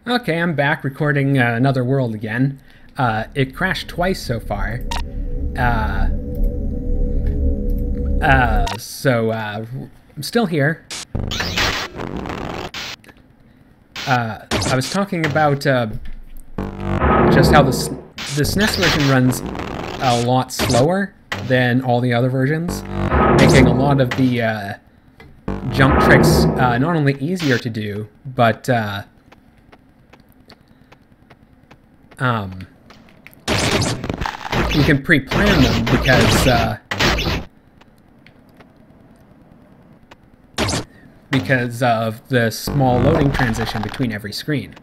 Okay, I'm back recording another world again. It crashed twice so far. I'm still here. I was talking about just how the SNES version runs a lot slower than all the other versions, making a lot of the jump tricks not only easier to do, but you can pre-plan them because of the small loading transition between every screen.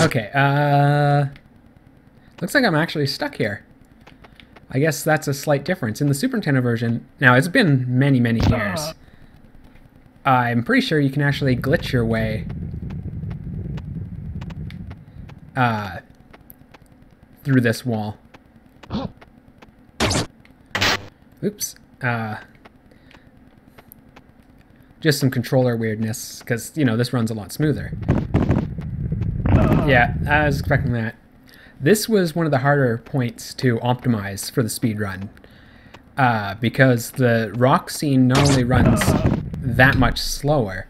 Okay, looks like I'm actually stuck here. I guess that's a slight difference. In the Super Nintendo version, now it's been many, many years. I'm pretty sure you can actually glitch your way through this wall. Oops. Just some controller weirdness, because, you know, this runs a lot smoother. Yeah, I was expecting that. This was one of the harder points to optimize for the speedrun, because the rock scene not only runs that much slower,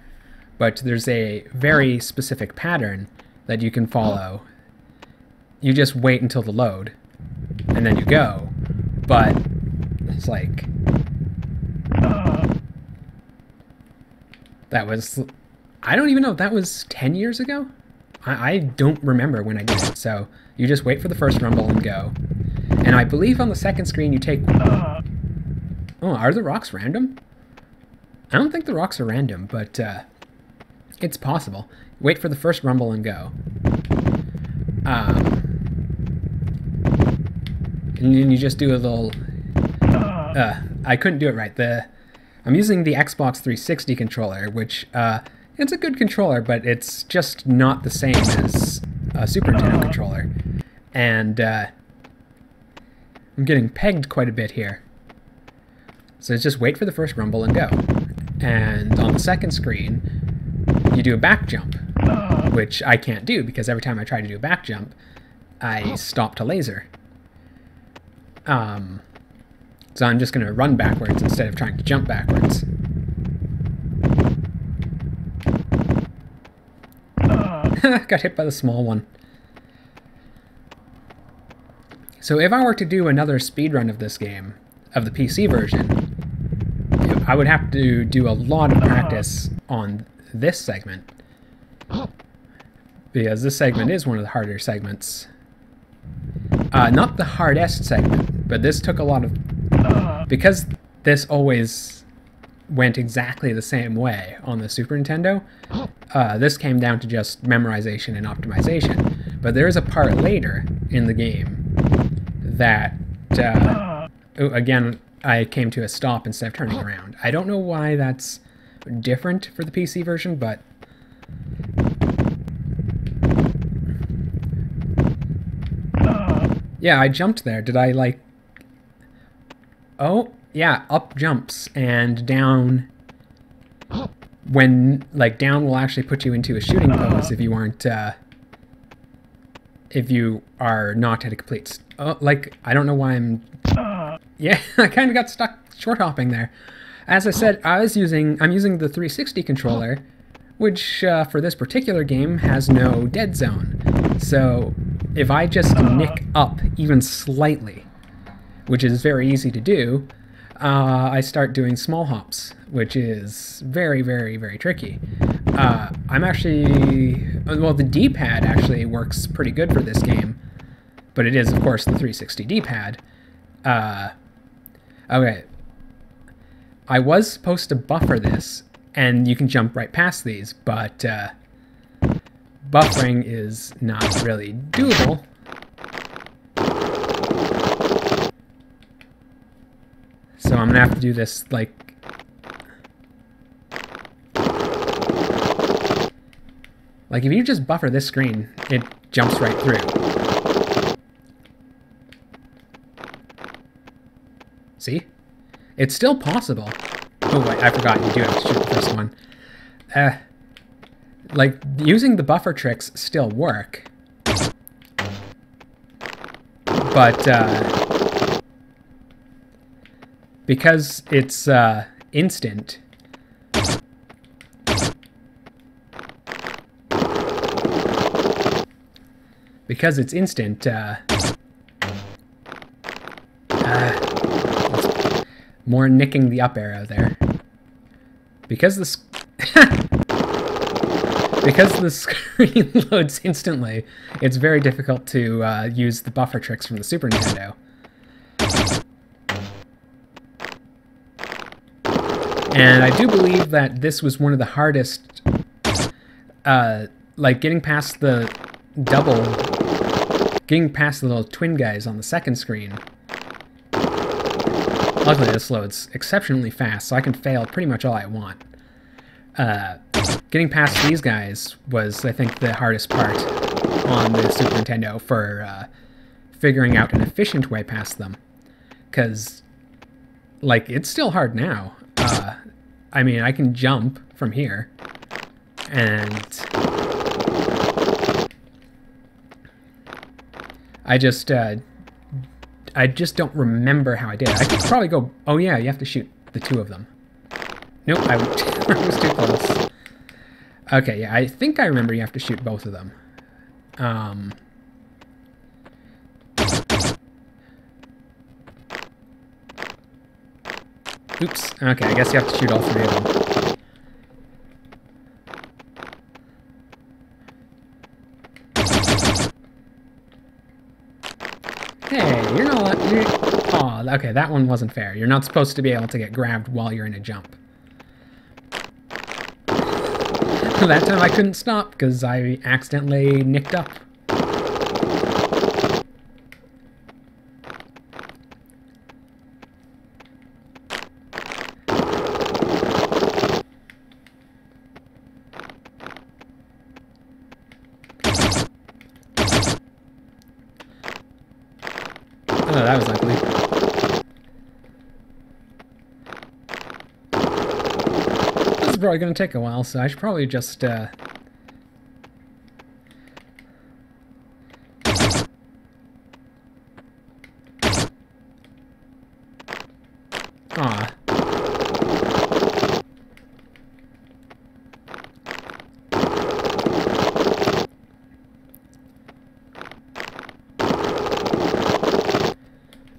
but there's a very specific pattern that you can follow. You just wait until the load, and then you go. But it's like... That was... I don't even know if that was 10 years ago? I don't remember when I did it, so you just wait for the first rumble and go. And I believe on the second screen you take... Oh, are the rocks random? I don't think the rocks are random, but it's possible. Wait for the first rumble and go. And then you just do a little... I couldn't do it right. I'm using the Xbox 360 controller, which... it's a good controller, but it's just not the same as a Super Nintendo controller. And I'm getting pegged quite a bit here. So just wait for the first rumble and go. And on the second screen, you do a back jump, which I can't do because every time I try to do a back jump, I stop to laser. So I'm just going to run backwards instead of trying to jump backwards. Got hit by the small one. So if I were to do another speedrun of this game, of the PC version, I would have to do a lot of practice on this segment. Because this segment is one of the harder segments. Not the hardest segment, but this took a lot of... Because this always went exactly the same way on the Super Nintendo, this came down to just memorization and optimization. But there is a part later in the game that, again, I came to a stop instead of turning around. I don't know why that's different for the PC version, but... Yeah, I jumped there. Did I, like... Oh, yeah, up jumps, and down... When, like, down will actually put you into a shooting pose if you aren't, if you are not at a complete... Oh, like, I don't know why I'm... Yeah, I kind of got stuck short hopping there. As I said, I'm using the 360 controller, which, for this particular game, has no dead zone. So, if I just nick up even slightly, which is very easy to do, I start doing small hops, which is very, very, very tricky. I'm actually... Well, the D-pad actually works pretty good for this game, but it is, of course, the 360 D-pad. Okay. I was supposed to buffer this, and you can jump right past these, but buffering is not really doable. I'm gonna have to do this, like... Like, if you just buffer this screen, it jumps right through. See? It's still possible. Oh, wait, I forgot. You do have to shoot the first one. Like, using the buffer tricks still work. But, because it's, instant... Because it's instant, more nicking the up arrow there. Because the because the screen loads instantly, it's very difficult to use the buffer tricks from the Super Nintendo. And I do believe that this was one of the hardest, like getting past the little twin guys on the second screen. Luckily this loads exceptionally fast, so I can fail pretty much all I want. Getting past these guys was, I think, the hardest part on the Super Nintendo for figuring out an efficient way past them. Because, like, it's still hard now. I mean, I can jump from here, and I just don't remember how I did it. I could probably go... Oh yeah, you have to shoot the two of them. Nope, I was too close. Okay, yeah, I think I remember you have to shoot both of them. Oops. Okay, I guess you have to shoot all three of them. Hey, you're not... Oh, okay, that one wasn't fair. You're not supposed to be able to get grabbed while you're in a jump. That time I couldn't stop because I accidentally nicked up. Oh, that was ugly. This is probably going to take a while, so I should probably just, Aw.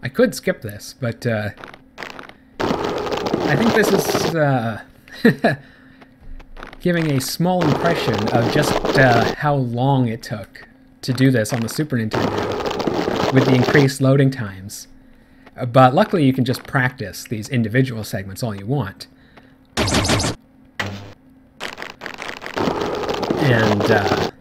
I could skip this, but, I think this is, giving a small impression of just, how long it took to do this on the Super Nintendo with the increased loading times. But luckily you can just practice these individual segments all you want. And,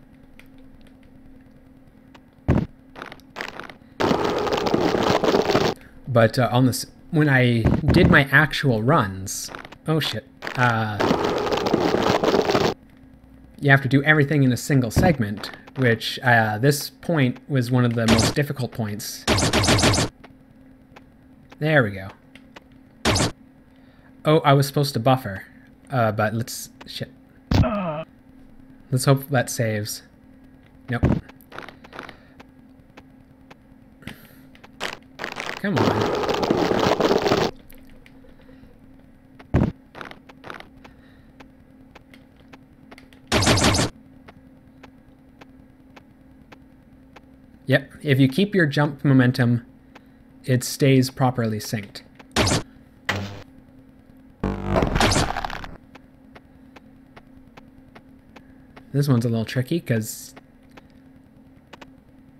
but on this, when I did my actual runs, oh shit, you have to do everything in a single segment, which this point was one of the most difficult points. There we go. Oh, I was supposed to buffer, but let's, shit. Let's hope that saves. Nope. Come on. Yep, if you keep your jump momentum, it stays properly synced. This one's a little tricky because...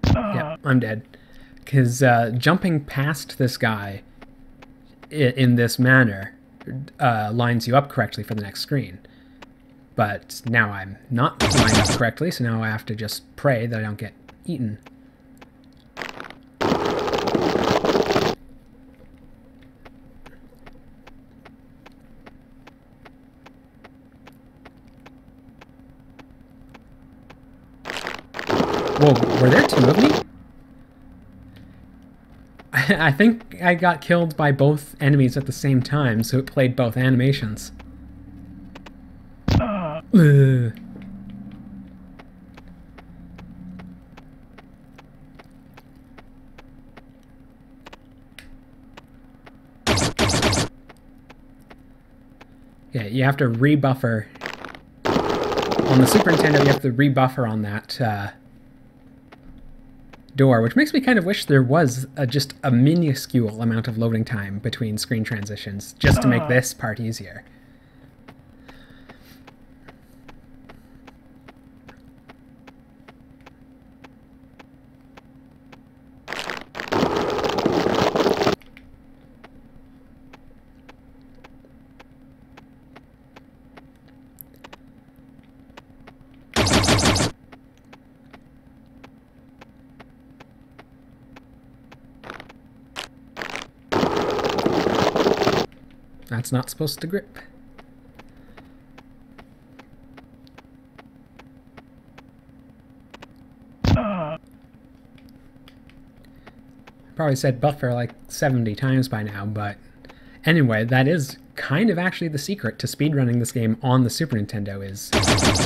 Yeah, I'm dead. Because jumping past this guy in this manner lines you up correctly for the next screen. But now I'm not lined up correctly, so now I have to just pray that I don't get eaten. Whoa, were there two of me? I think I got killed by both enemies at the same time, so it played both animations. Ugh. Yeah, you have to rebuffer. On the Super Nintendo, you have to rebuffer on that door, which makes me kind of wish there was just a minuscule amount of loading time between screen transitions, just to make this part easier. That's not supposed to grip. Probably said buffer like 70 times by now, but anyway, that is kind of actually the secret to speedrunning this game on the Super Nintendo, is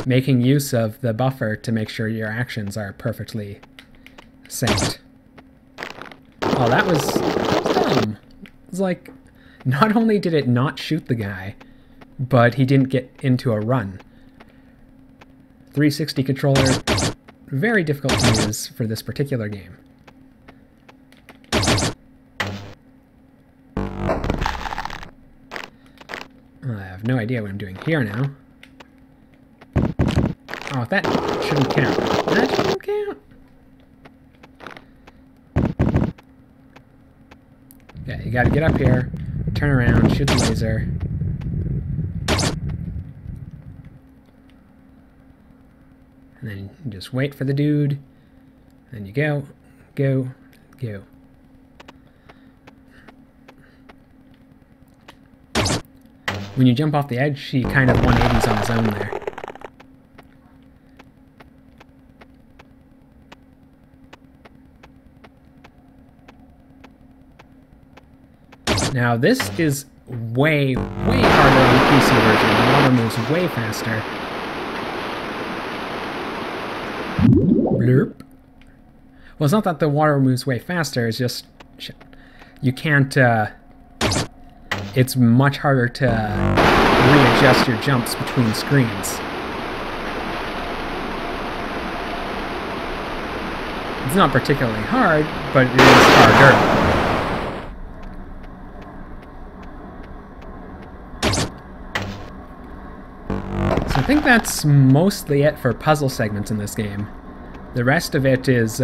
making use of the buffer to make sure your actions are perfectly synced. Oh, that was dumb. It was like, not only did it not shoot the guy, but he didn't get into a run. 360 controller, very difficult to use for this particular game. I have no idea what I'm doing here now. Oh, that shouldn't count. That shouldn't count. Yeah, you gotta get up here, turn around, shoot the laser. And then you just wait for the dude. And you go, go, go. When you jump off the edge, he kind of 180s on his own there. Now this is way, way harder on the PC version. The water moves way faster. Blurp. Well, it's not that the water moves way faster, it's just... you can't... it's much harder to readjust your jumps between screens. It's not particularly hard, but it is harder. So I think that's mostly it for puzzle segments in this game. The rest of it is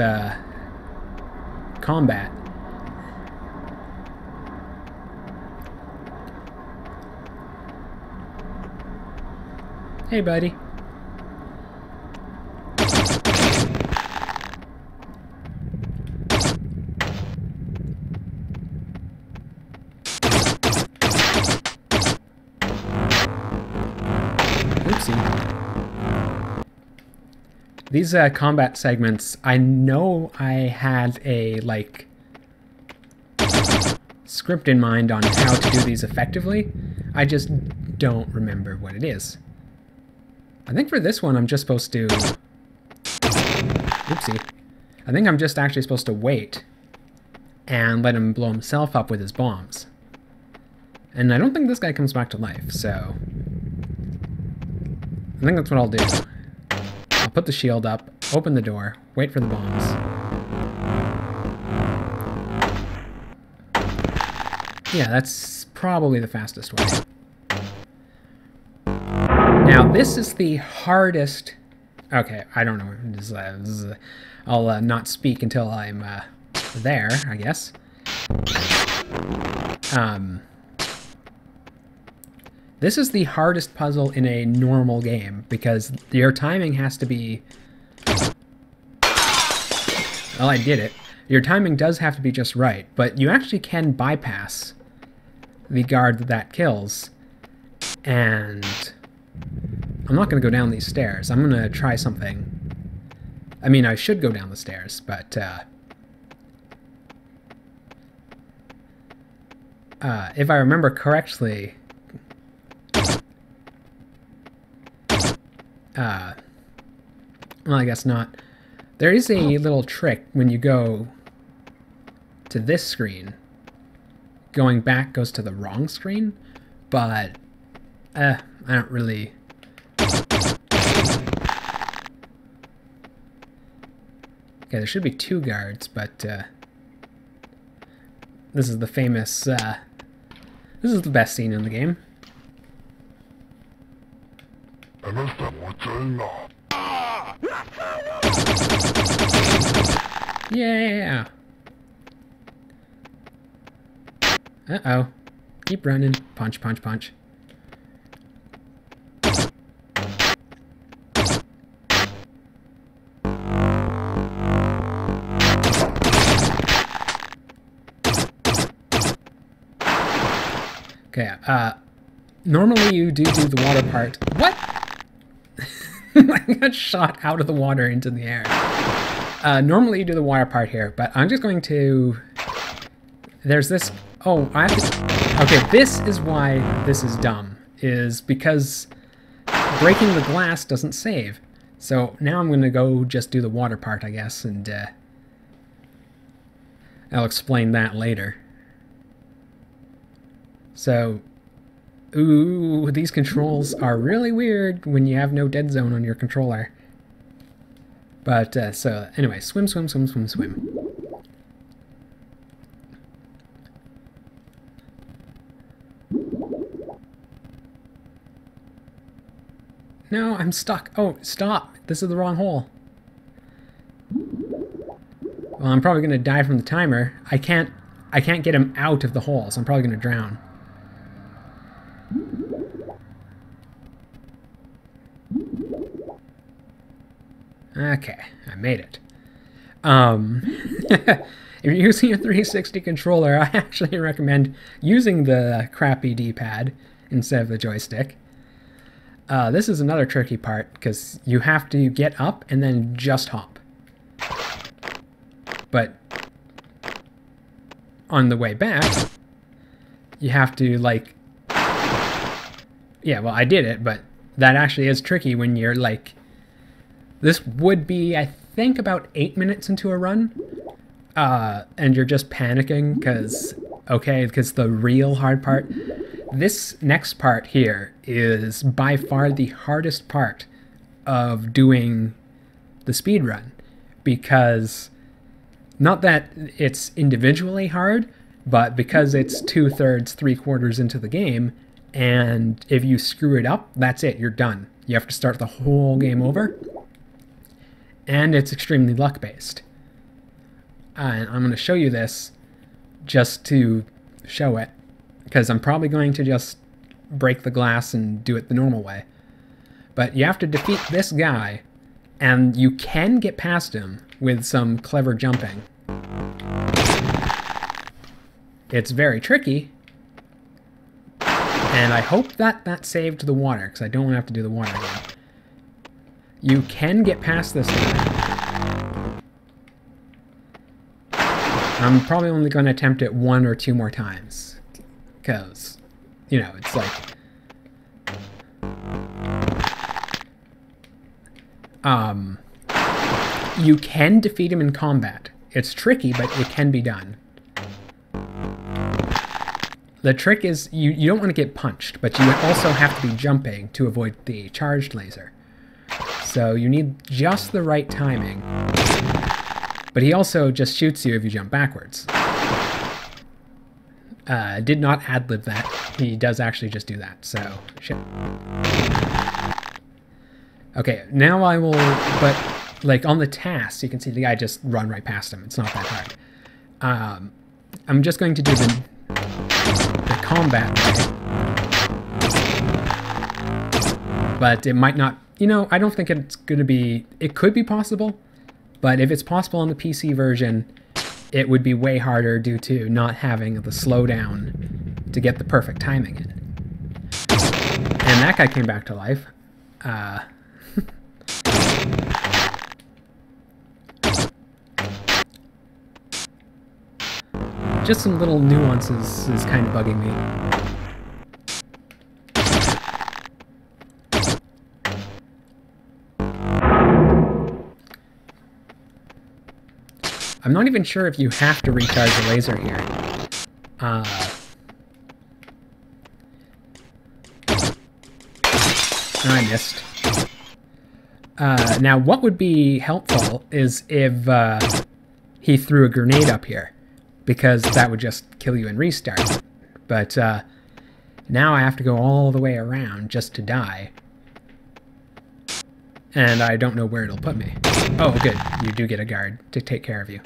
combat. Hey, buddy. Oopsie. These combat segments, I know I had a, like, script in mind on how to do these effectively. I just don't remember what it is. I think for this one, I'm just supposed to... Oopsie. I think I'm just actually supposed to wait and let him blow himself up with his bombs. And I don't think this guy comes back to life, so... I think that's what I'll do. I'll put the shield up, open the door, wait for the bombs. Yeah, that's probably the fastest way. Now, this is the hardest... Okay, I don't know. I'll not speak until I'm there, I guess. This is the hardest puzzle in a normal game, because your timing has to be... Well, I did it. Your timing does have to be just right, but you actually can bypass the guard that kills, and... I'm not going to go down these stairs. I'm going to try something I mean, I should go down the stairs, but if I remember correctly, well, I guess not. There is a little trick when you go to this screen. Going back goes to the wrong screen, but I don't really... Okay, there should be 2 guards, but this is the famous... this is the best scene in the game. Yeah! Uh-oh. Keep running. Punch, punch, punch. Okay, normally you do the water part. What? I got shot out of the water into the air. Normally you do the water part here, but I'm just going to... There's this... Oh, I have to... Okay, this is why this is dumb. Is because breaking the glass doesn't save. So now I'm going to go just do the water part, I guess, and I'll explain that later. So... Ooh, these controls are really weird when you have no dead zone on your controller. But, so, anyway, swim, swim, swim, swim, swim. No, I'm stuck. Oh, stop. This is the wrong hole. Well, I'm probably going to die from the timer. I can't get him out of the hole, so I'm probably going to drown. Okay, I made it. If you're using a 360 controller, I actually recommend using the crappy D-pad instead of the joystick. This is another tricky part, because you have to get up and then just hop. But on the way back, you have to, like... Yeah, well, I did it, but that actually is tricky when you're, like... This would be, I think, about 8 minutes into a run, and you're just panicking because, okay, because the real hard part, this next part here is by far the hardest part of doing the speedrun, because not that it's individually hard, but because it's 2/3, 3/4 into the game, and if you screw it up, that's it, you're done. You have to start the whole game over. And it's extremely luck-based. And I'm going to show you this just to show it, because I'm probably going to just break the glass and do it the normal way. But you have to defeat this guy, and you can get past him with some clever jumping. It's very tricky, and I hope that that saved the water, because I don't want to have to do the water again. You can get past this guy. I'm probably only going to attempt it 1 or 2 more times. Because, you know, it's like... You can defeat him in combat. It's tricky, but it can be done. The trick is, you don't want to get punched, but you also have to be jumping to avoid the charged laser. So you need just the right timing. But he also just shoots you if you jump backwards. Did not ad-lib that. He does actually just do that, so shit. Okay, now I will, but like on the tasks, you can see the guy just run right past him. It's not that hard. I'm just going to do the combat way. But it might not, you know, I don't think it's going to be, it could be possible, but if it's possible on the PC version, it would be way harder due to not having the slowdown to get the perfect timing in. And that guy came back to life. just some little nuances is kind of bugging me. I'm not even sure if you have to recharge the laser here. I missed. Now, what would be helpful is if he threw a grenade up here, because that would just kill you and restart. But now I have to go all the way around just to die. And I don't know where it'll put me. Oh, good. You do get a guard to take care of you.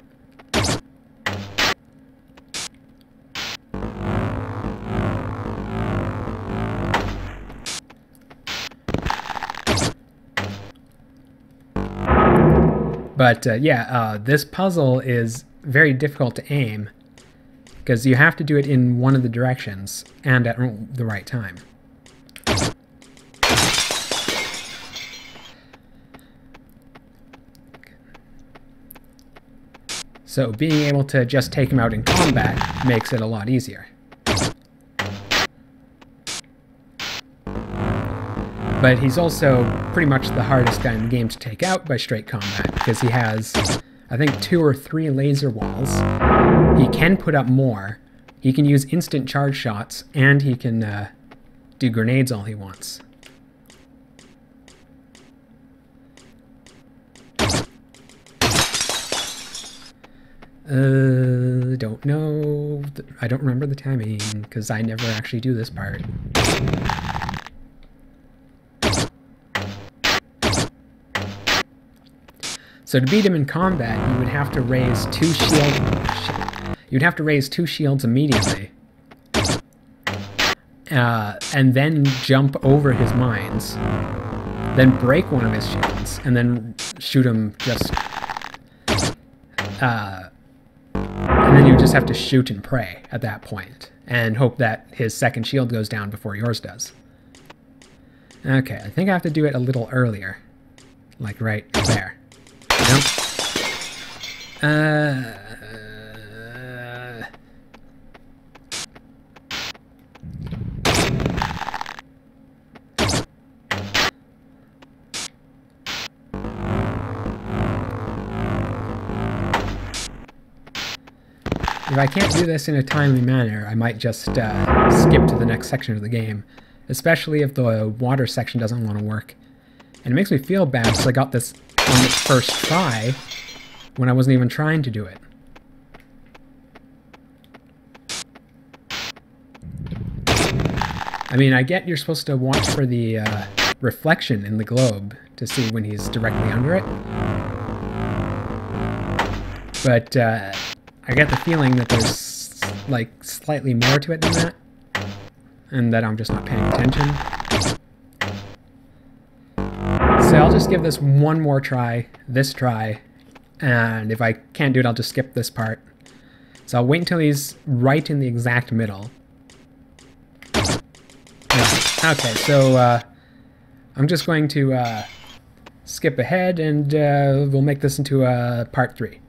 But yeah, this puzzle is very difficult to aim because you have to do it in one of the directions and at the right time. So being able to just take him out in combat makes it a lot easier. But he's also pretty much the hardest guy in the game to take out by straight combat, because he has, I think, 2 or 3 laser walls. He can put up more. He can use instant charge shots, and he can do grenades all he wants. Don't know. I don't remember the timing, because I never actually do this part. So to beat him in combat, you would have to raise 2 shields. You'd have to raise 2 shields immediately, and then jump over his mines, then break one of his shields, and then shoot him just. And then you just have to shoot and pray at that point, and hope that his second shield goes down before yours does. Okay, I think I have to do it a little earlier, like right there. Nope. If I can't do this in a timely manner, I might just skip to the next section of the game, especially if the water section doesn't want to work. And it makes me feel bad because I got this on the first try when I wasn't even trying to do it. I mean, I get you're supposed to watch for the reflection in the globe to see when he's directly under it. But I get the feeling that there's like slightly more to it than that, and that I'm just not paying attention. So I'll just give this one more try, this try, and if I can't do it, I'll just skip this part. So I'll wait until he's right in the exact middle. Yeah. Okay, so I'm just going to skip ahead, and we'll make this into part 3.